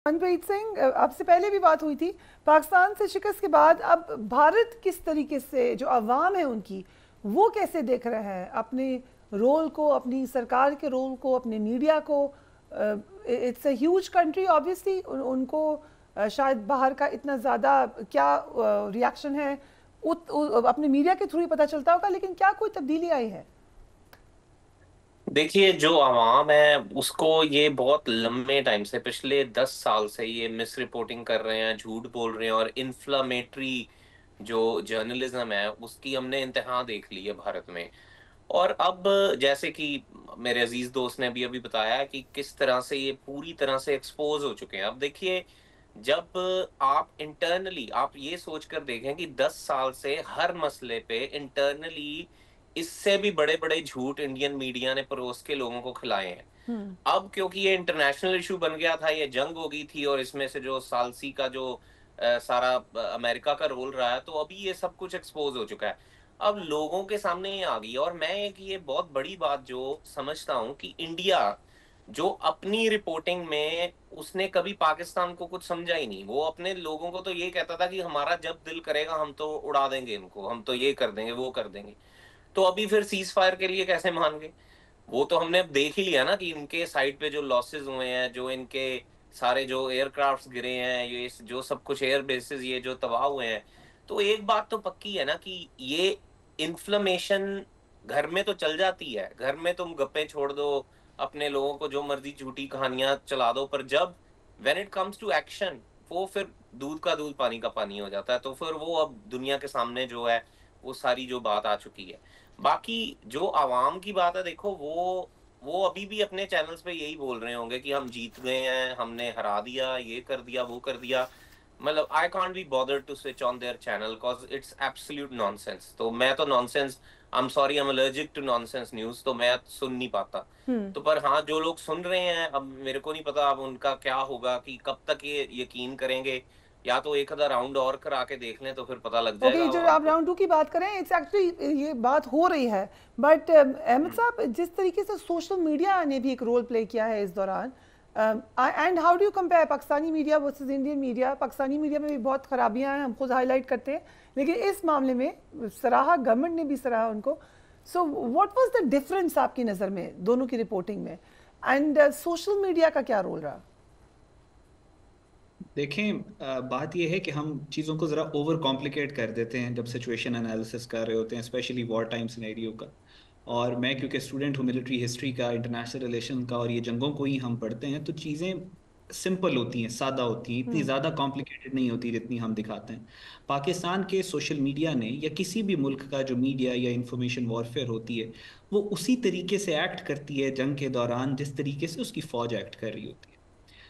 मनप्रीत सिंह, आपसे पहले भी बात हुई थी। पाकिस्तान से शिकस्त के बाद अब भारत किस तरीके से, जो अवाम है उनकी, वो कैसे देख रहे हैं अपने रोल को, अपनी सरकार के रोल को, अपने मीडिया को? It's a huge country obviously, उनको शायद बाहर का इतना ज़्यादा क्या रिएक्शन है अपने मीडिया के थ्रू ही पता चलता होगा, लेकिन क्या कोई तब्दीली आई है? देखिए, जो आवाम है उसको ये बहुत लंबे टाइम से, पिछले 10 साल से ये मिस रिपोर्टिंग कर रहे हैं, झूठ बोल रहे हैं, और इन्फ्लामेटरी जो जर्नलिज्म है उसकी हमने इंतहा देख ली है भारत में। और अब जैसे कि मेरे अजीज दोस्त ने भी अभी बताया कि किस तरह से ये पूरी तरह से एक्सपोज हो चुके हैं। अब देखिए, जब आप इंटरनली आप ये सोचकर देखें कि 10 साल से हर मसले पे इंटरनली इससे भी बड़े बड़े झूठ इंडियन मीडिया ने परोस के लोगों को खिलाए हैं। हम्म। अब क्योंकि ये इंटरनेशनल इशू बन गया था, ये जंग हो गई थी, और इसमें से जो सालसी का जो सारा अमेरिका का रोल रहा है, तो अभी ये सब कुछ एक्सपोज हो चुका है। अब लोगों के सामने ये आ गई है। और मैं एक ये बहुत बड़ी बात जो समझता हूँ कि इंडिया जो अपनी रिपोर्टिंग में उसने कभी पाकिस्तान को कुछ समझा ही नहीं। वो अपने लोगों को तो ये कहता था कि हमारा जब दिल करेगा हम तो उड़ा देंगे इनको, हम तो ये कर देंगे वो कर देंगे। तो अभी फिर सीज फायर के लिए कैसे मान गए? वो तो हमने अब देख ही लिया ना कि इनके साइड पे जो लॉसेस हुए हैं, जो इनके सारे जो एयरक्राफ्ट्स गिरे हैं, ये जो सब कुछ एयर बेसिस ये जो तबाह हुए हैं। तो एक बात तो पक्की है ना कि ये इन्फ्लेमेशन घर में तो चल जाती है, घर में तुम गप्पे छोड़ दो, अपने लोगों को जो मर्जी झूठी कहानियां चला दो, पर जब when it comes to action, वो फिर दूध का दूध पानी का पानी हो जाता है। तो फिर वो अब दुनिया के सामने जो है वो सारी जो बात आ चुकी है। बाकी जो आवाम की बात है, देखो वो अभी भी अपने चैनल्स पे यही बोल रहे होंगे कि हम जीत गए हैं, हमने हरा दिया, ये कर दिया वो कर दिया। मतलब I can't be bothered to switch on their channel because it's absolute nonsense. तो मैं तो nonsense, I am sorry, I am allergic to nonsense news, तो मैं सुन नहीं पाता। हम्म। तो पर हाँ, जो लोग सुन रहे हैं, अब मेरे को नहीं पता अब उनका क्या होगा, कि कब तक ये यकीन करेंगे। या तो एक आधा राउंड और करा के देख लें तो फिर पता लग ओके, जाएगा जो आवाम आप को। राउंड टू की बात करें, इट्स एक्चुअली ये बात हो रही है। बट अहमद हम्म। साहब, जिस तरीके से सोशल मीडिया ने भी एक रोल प्ले किया है इस दौरान, and how do you compare Pakistani media versus Indian media? Pakistani media में भी बहुत खराबियां हैं, हम खुद हाईलाइट करते हैं, लेकिन इस मामले में सराहा, गवर्नमेंट ने भी सराहा उनको। So what was the difference आपकी नज़र में दोनों की रिपोर्टिंग में, एंड सोशल मीडिया का क्या रोल रहा? देखें, बात यह है कि हम चीज़ों को ज़रा ओवर कॉम्प्लिकेट कर देते हैं जब सिचुएशन एनालिसिस कर रहे होते हैं, स्पेशली वॉर टाइम सिनेरियो का। और मैं क्योंकि स्टूडेंट हूँ मिलिट्री हिस्ट्री का, इंटरनेशनल रिलेशन का, और ये जंगों को ही हम पढ़ते हैं, तो चीज़ें सिंपल होती हैं, सादा होती हैं, इतनी हम्म। ज़्यादा कॉम्प्लिकेटेड नहीं होती जितनी हम दिखाते हैं। पाकिस्तान के सोशल मीडिया ने, या किसी भी मुल्क का जो मीडिया या इंफॉर्मेशन वॉरफेयर होती है, वो उसी तरीके से एक्ट करती है जंग के दौरान जिस तरीके से उसकी फौज एक्ट कर रही होती है।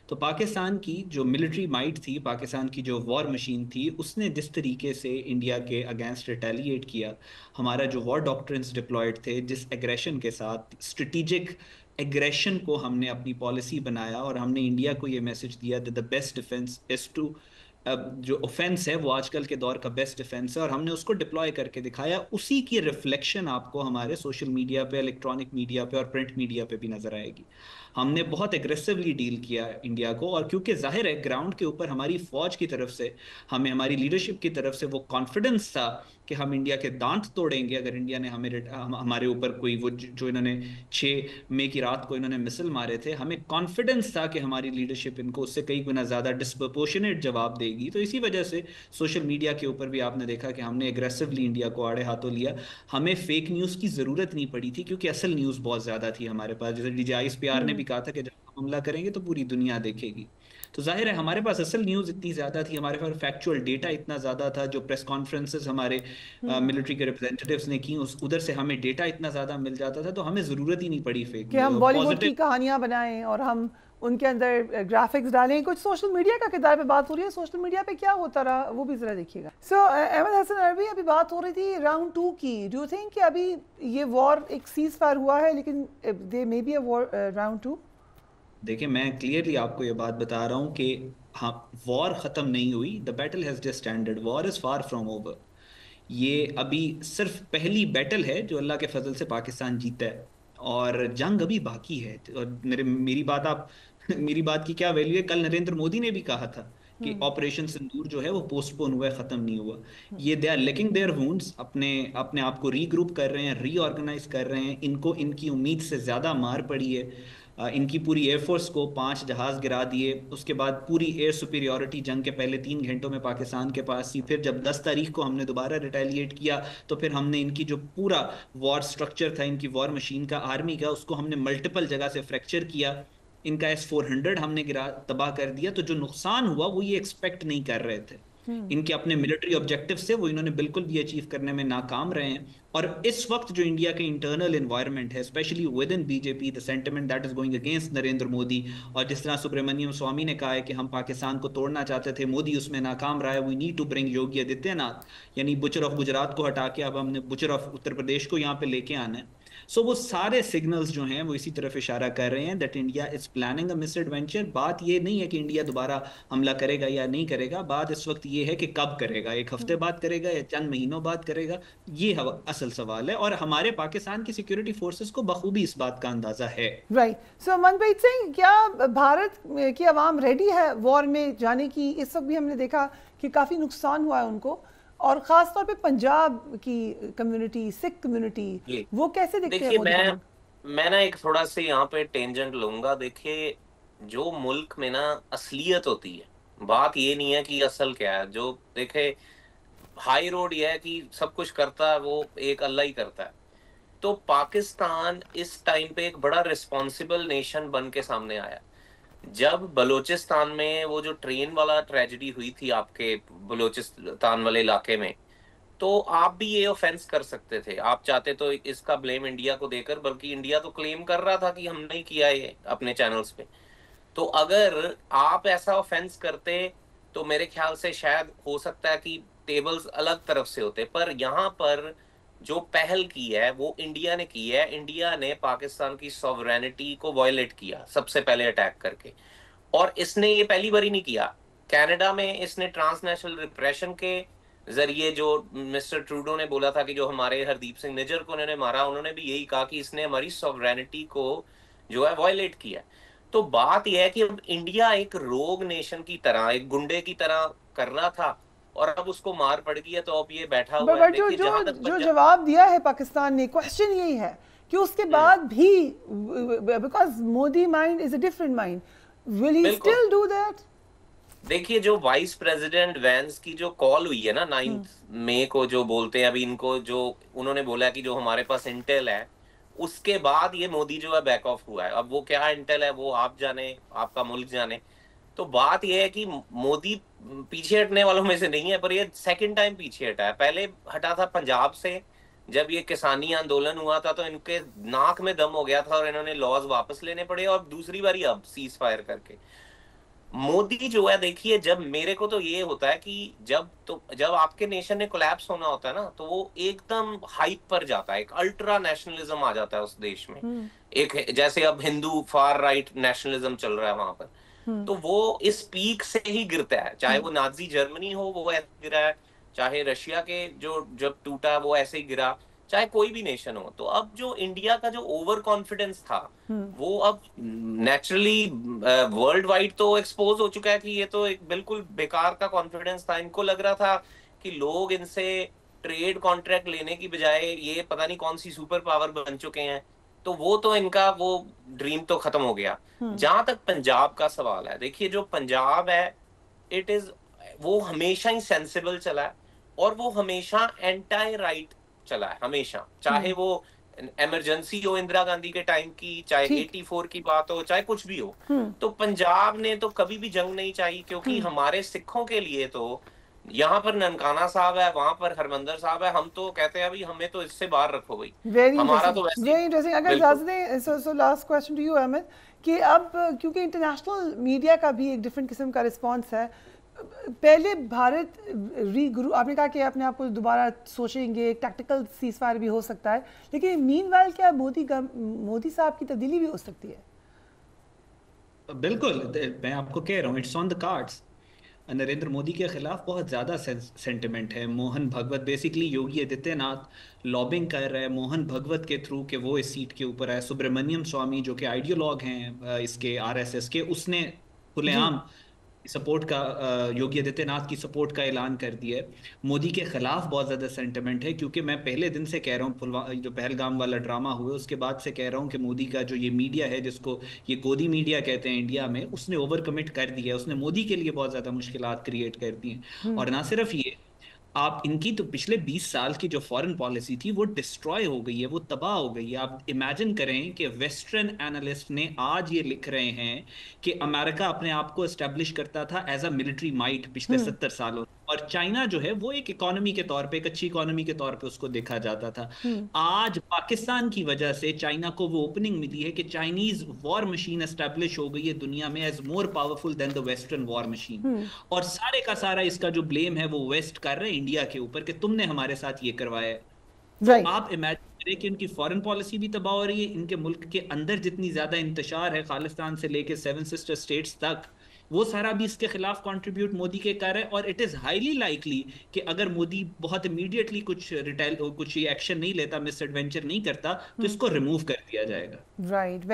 तो पाकिस्तान की जो मिलिट्री माइट थी, पाकिस्तान की जो वॉर मशीन थी, उसने जिस तरीके से इंडिया के अगेंस्ट रिटेलिएट किया, हमारा जो वॉर डॉक्ट्रिन्स डिप्लॉयड थे, जिस एग्रेशन के साथ, स्ट्रेटिजिक एग्रेशन को हमने अपनी पॉलिसी बनाया, और हमने इंडिया को ये मैसेज दिया that the best defence is to, अब जो ऑफेंस है वो आजकल के दौर का बेस्ट डिफेंस है, और हमने उसको डिप्लॉय करके दिखाया। उसी की रिफ्लेक्शन आपको हमारे सोशल मीडिया पे, इलेक्ट्रॉनिक मीडिया पे और प्रिंट मीडिया पे भी नजर आएगी। हमने बहुत एग्रेसिवली डील किया इंडिया को, और क्योंकि जाहिर है ग्राउंड के ऊपर हमारी फौज की तरफ से, हमें हमारी लीडरशिप की तरफ से वो कॉन्फिडेंस था कि हम इंडिया के दांत तोड़ेंगे अगर इंडिया ने हमारे ऊपर कोई वो जो इन्होंने 6 मई की रात को इन्होंने मिसल मारे थे, हमें कॉन्फिडेंस था कि हमारी लीडरशिप इनको उससे कई गुना ज्यादा डिस्प्रपोर्शनेट जवाब देगी। तो इसी वजह से सोशल मीडिया के ऊपर भी आपने देखा कि हमने एग्रेसिवली इंडिया को आड़े हाथों लिया। हमें फेक न्यूज़ की ज़रूरत नहीं पड़ी थी, क्योंकि असल न्यूज़ बहुत ज़्यादा थी हमारे पास। जैसे DJI ने भी कहा था कि जब हम हमला करेंगे तो पूरी दुनिया देखेगी। तो जाहिर है हमारे पास असल न्यूज़ इतनी ज़्यादा थी, हमारे पास फैक्चुअल डेटा इतना ज़्यादा था, जो प्रेस कॉन्फ्रेंसेस हमारे हम्म। मिलिट्री के रिप्रेजेंटेटिव्स ने की, उस उधर से हमें डेटा इतना ज़्यादा मिल जाता था, तो हमें ज़रूरत ही नहीं पड़ी फेक कि हम बॉलीवुड पॉजिटिव। की कहानियां बनाएं और हम उनके अंदर ग्राफिक्स डालें। कुछ सोशल मीडिया का किरदार पे बात हो रही है, सोशल मीडिया पे क्या होता रहा वो भी ज़रा देखिएगा। सो अहमद हसन अरबी, अभी बात हो रही थी राउंड टू की। डू यू थिंक कि अभी ये वॉर एक सीज फायर हुआ है, लेकिन they may be a war round two? देखिए, मैं क्लियरली आपको ये बात बता रहा हूँ कि हाँ, वॉर ख़त्म नहीं हुई, the battle has just ended, war is far from over. ये अभी सिर्फ पहली बैटल है जो अल्लाह के फजल से पाकिस्तान जीता है, और जंग अभी बाकी है। और मेरी बात आप मेरी बात की क्या वैल्यू है? कल नरेंद्र मोदी ने भी कहा था कि ऑपरेशन सिंदूर जो है वो पोस्टपोन हुआ है, खत्म नहीं हुआ। ये they are licking their wounds, अपने अपने आप को रीग्रुप कर रहे हैं, रीऑर्गेनाइज कर रहे हैं। इनको इनकी उम्मीद से ज्यादा मार पड़ी है। इनकी पूरी एयरफोर्स को 5 जहाज गिरा दिए, उसके बाद पूरी एयर सुपीरियोरिटी जंग के पहले 3 घंटों में पाकिस्तान के पास थी। फिर जब 10 तारीख को हमने दोबारा रिटेलिएट किया तो फिर हमने इनकी जो पूरा वॉर स्ट्रक्चर था, इनकी वॉर मशीन का, आर्मी का, उसको हमने मल्टीपल जगह से फ्रैक्चर किया। इनका S-400 हमने गिरा, तबाह कर दिया। तो जो नुकसान हुआ वो ये एक्सपेक्ट नहीं कर रहे थे। इनके अपने मिलिट्री ऑब्जेक्टिव से वो इन्होंने बिल्कुल भी अचीव करने में नाकाम रहे हैं। और इस वक्त जो इंडिया के इंटरनल एनवायरनमेंट है, specially with in BJP, the sentiment that is going against Narendra Modi, और जिस तरह सुब्रमण्यम स्वामी ने कहा है कि हम पाकिस्तान को तोड़ना चाहते थे, मोदी उसमें नाकाम रहा है, we need to bring Yogi Adityanath, यानी बुचर ऑफ गुजरात को हटा के अब हमने बुचर ऑफ उत्तर प्रदेश को यहाँ पे लेके आना है। सो वो सारे सिग्नल्स जो हैं वो इसी तरफ इशारा कर रहे हैं that India is planning a miss adventure. बात ये नहीं है कि इंडिया दोबारा हमला करेगा या नहीं करेगा, बात इस वक्त ये है कि कब करेगा, 1 हफ्ते बाद करेगा या चंद महीनों बाद करेगा, ये असल सवाल है। और हमारे पाकिस्तान की सिक्योरिटी फोर्सेस को बखूबी इस बात का अंदाजा है। राइट। सो मनप्रीत सिंह, क्या भारत की आवाम रेडी है वॉर में जाने की? इस वक्त भी हमने देखा कि काफ़ी नुकसान हुआ है उनको, और ख़ास तौर पे पंजाब की कम्युनिटी, सिख कम्युनिटी, वो कैसे दिखते हैं? देखिए, मैं ना एक थोड़ा से यहाँ पे टेंजेंट लूंगा। देखिए, जो मुल्क में ना असलियत होती है, बात ये नहीं है कि असल क्या है। जो देखे, हाई रोड ये है कि सब कुछ करता है वो एक अल्लाह ही करता है। तो पाकिस्तान इस टाइम पे एक बड़ा रिस्पॉन्सिबल नेशन बन के सामने आया। जब बलूचिस्तान में वो जो ट्रेन वाला ट्रेजेडी हुई थी आपके बलूचिस्तान वाले इलाके में, तो आप भी ये ऑफेंस कर सकते थे। आप चाहते तो इसका ब्लेम इंडिया को देकर, बल्कि इंडिया तो क्लेम कर रहा था कि हमने ही किया ये अपने चैनल्स पे। तो अगर आप ऐसा ऑफेंस करते तो मेरे ख्याल से शायद हो सकता है कि टेबल्स अलग तरफ से होते। पर यहाँ पर जो पहल की है वो इंडिया ने की है। इंडिया ने पाकिस्तान की सॉवरेनिटी को वायलेट किया सबसे पहले अटैक करके, और इसने ये पहली बार ही नहीं किया। कनाडा में इसने ट्रांसनेशनल रिप्रेशन के जरिए, जो मिस्टर ट्रूडो ने बोला था कि जो हमारे हरदीप सिंह निज्जर को उन्होंने मारा, उन्होंने भी यही कहा कि इसने हमारी सॉवरेनिटी को जो है वायलेट किया। तो बात यह है कि अब इंडिया एक रोग नेशन की तरह, एक गुंडे की तरह कर रहा था, और अब उसको मार पड़ गई है, तो अब ये बैठा हुआ है। बट जो जवाब दिया है पाकिस्तान ने, क्वेश्चन यही है कि उसके बाद भी, because Modi mind is a different mind, will he still do that? देखिए, जो वाइस प्रेसिडेंट वैंस की जो कॉल हुई है ना 9 मई को, जो बोलते हैं अभी इनको, जो उन्होंने बोला कि जो हमारे पास इंटेल है, उसके बाद ये मोदी जो है बैक ऑफ हुआ है। अब वो क्या इंटेल है वो आप जाने, आपका मुल्क जाने। तो बात ये है कि मोदी पीछे हटने वालों में से नहीं है, पर ये सेकंड टाइम पीछे हटा है। पहले हटा था पंजाब से, जब ये किसानी आंदोलन हुआ था तो इनके नाक में दम हो गया था और इन्होंने लॉज वापस लेने पड़े, और दूसरी बारी अब सीज फायर करके। मोदी जो है, देखिए, जब मेरे को तो ये होता है कि जब आपके नेशन ने कोलैप्स होना होता है ना, तो वो एकदम हाइप पर जाता है, एक अल्ट्रा नेशनलिज्म आ जाता है उस देश में। एक जैसे अब हिंदू फार राइट नेशनलिज्म चल रहा है वहां पर, तो वो इस पीक से ही गिरता है। चाहे वो नाजी जर्मनी हो वो ऐसे गिरा है, चाहे रशिया के जो जब टूटा वो ऐसे ही गिरा, चाहे कोई भी नेशन हो। तो अब जो इंडिया का जो ओवर कॉन्फिडेंस था, वो अब नेचुरली वर्ल्ड वाइड तो एक्सपोज हो चुका है कि ये तो एक बिल्कुल बेकार का कॉन्फिडेंस था। इनको लग रहा था कि लोग इनसे ट्रेड कॉन्ट्रैक्ट लेने की बजाय ये पता नहीं कौन सी सुपर पावर बन चुके हैं। तो वो तो इनका वो ड्रीम तो खत्म हो गया। जहां तक पंजाब का सवाल है, देखिए, जो पंजाब है, इट इज, वो हमेशा ही सेंसिबल चला है, और वो हमेशा एंटी राइट चला है, हमेशा। चाहे वो इमरजेंसी हो इंदिरा गांधी के टाइम की, चाहे 84 की बात हो, चाहे कुछ भी हो। तो पंजाब ने तो कभी भी जंग नहीं चाहिए, क्योंकि हमारे सिखों के लिए तो यहाँ पर ननकाना साहब है, वहां पर हरमंदर साहब है। हम तो कहते हैं अभी हमें तो इससे बाहर रखो भाई, हमारा तो वैसे। Very interesting. अगर इजाजत दें, so last question to you Ahmed, कि अब क्योंकि इंटरनेशनल मीडिया का भी एक डिफरेंट किस्म का रिस्पांस है, पहले भारत रीग्रुप, आपने कहा कि अपने आप को दोबारा सोचेंगे, एक टैक्टिकल सीज फायर भी हो सकता है, लेकिन मीनवाइल क्या मोदी साहब की तब्दीली भी हो सकती है? बिल्कुल, मैं आपको कह रहा हूँ, it's on the cards. Narendra Modi के खिलाफ बहुत ज़्यादा सेंटिमेंट है। मोहन भगवत, बेसिकली योगी आदित्यनाथ लॉबिंग कर रहे हैं मोहन भगवत के थ्रू कि वो इस सीट के ऊपर है। सुब्रमण्यम स्वामी जो कि आइडियोलॉग हैं इसके आरएसएस के, उसने जी। खुलेआम सपोर्ट का, योगी आदित्यनाथ की सपोर्ट का ऐलान कर दिया है। मोदी के खिलाफ बहुत ज्यादा सेंटिमेंट है, क्योंकि मैं पहले दिन से कह रहा हूँ, जो पहलगाम वाला ड्रामा हुआ उसके बाद से कह रहा हूँ कि मोदी का जो ये मीडिया है, जिसको ये गोदी मीडिया कहते हैं इंडिया में, उसने ओवर कमिट कर दिया है। उसने मोदी के लिए बहुत ज्यादा मुश्किलात क्रिएट कर दी हैं। हम्म। और ना सिर्फ ये, आप इनकी तो पिछले 20 साल की जो फॉरेन पॉलिसी थी वो डिस्ट्रॉय हो गई है, वो तबाह हो गई है। आप इमेजिन करें कि वेस्टर्न एनालिस्ट ने आज ये लिख रहे हैं कि अमेरिका अपने आप को एस्टेब्लिश करता था एज अ मिलिट्री माइट पिछले हम्म। 70 सालों, और चाइना जो है वो एक इकोनॉमी के तौर पे, एक अच्छी इकोनॉमी के तौर पे उसको देखा जाता था। हम्म। आज पाकिस्तान की वजह से चाइना को वो ओपनिंग मिली है कि चाइनीज वॉर मशीन एस्टेब्लिश हो गई है दुनिया में as more powerful than the western war machine. Hmm. और सारे का सारा इसका जो ब्लेम है वो वेस्ट कर रहे हैं इंडिया के ऊपर कि तुमने हमारे साथ ये करवाया है। तो राइट। आप इमेजिन करें कि उनकी फॉरेन पॉलिसी भी तबाह हो रही है, इनके मुल्क के अंदर जितनी ज्यादा इंतशार है खालिस्तान से लेके सेवन सिस्टर स्टेट्स तक, वो सारा भी इसके खिलाफ कंट्रीब्यूट मोदी के कर रहे हैं। और इट इज हाईली लाइकली कि अगर मोदी बहुत इमीडिएटली कुछ ये एक्शन नहीं लेता, मिस एडवेंचर नहीं करता, तो इसको रिमूव कर दिया जाएगा। राइट।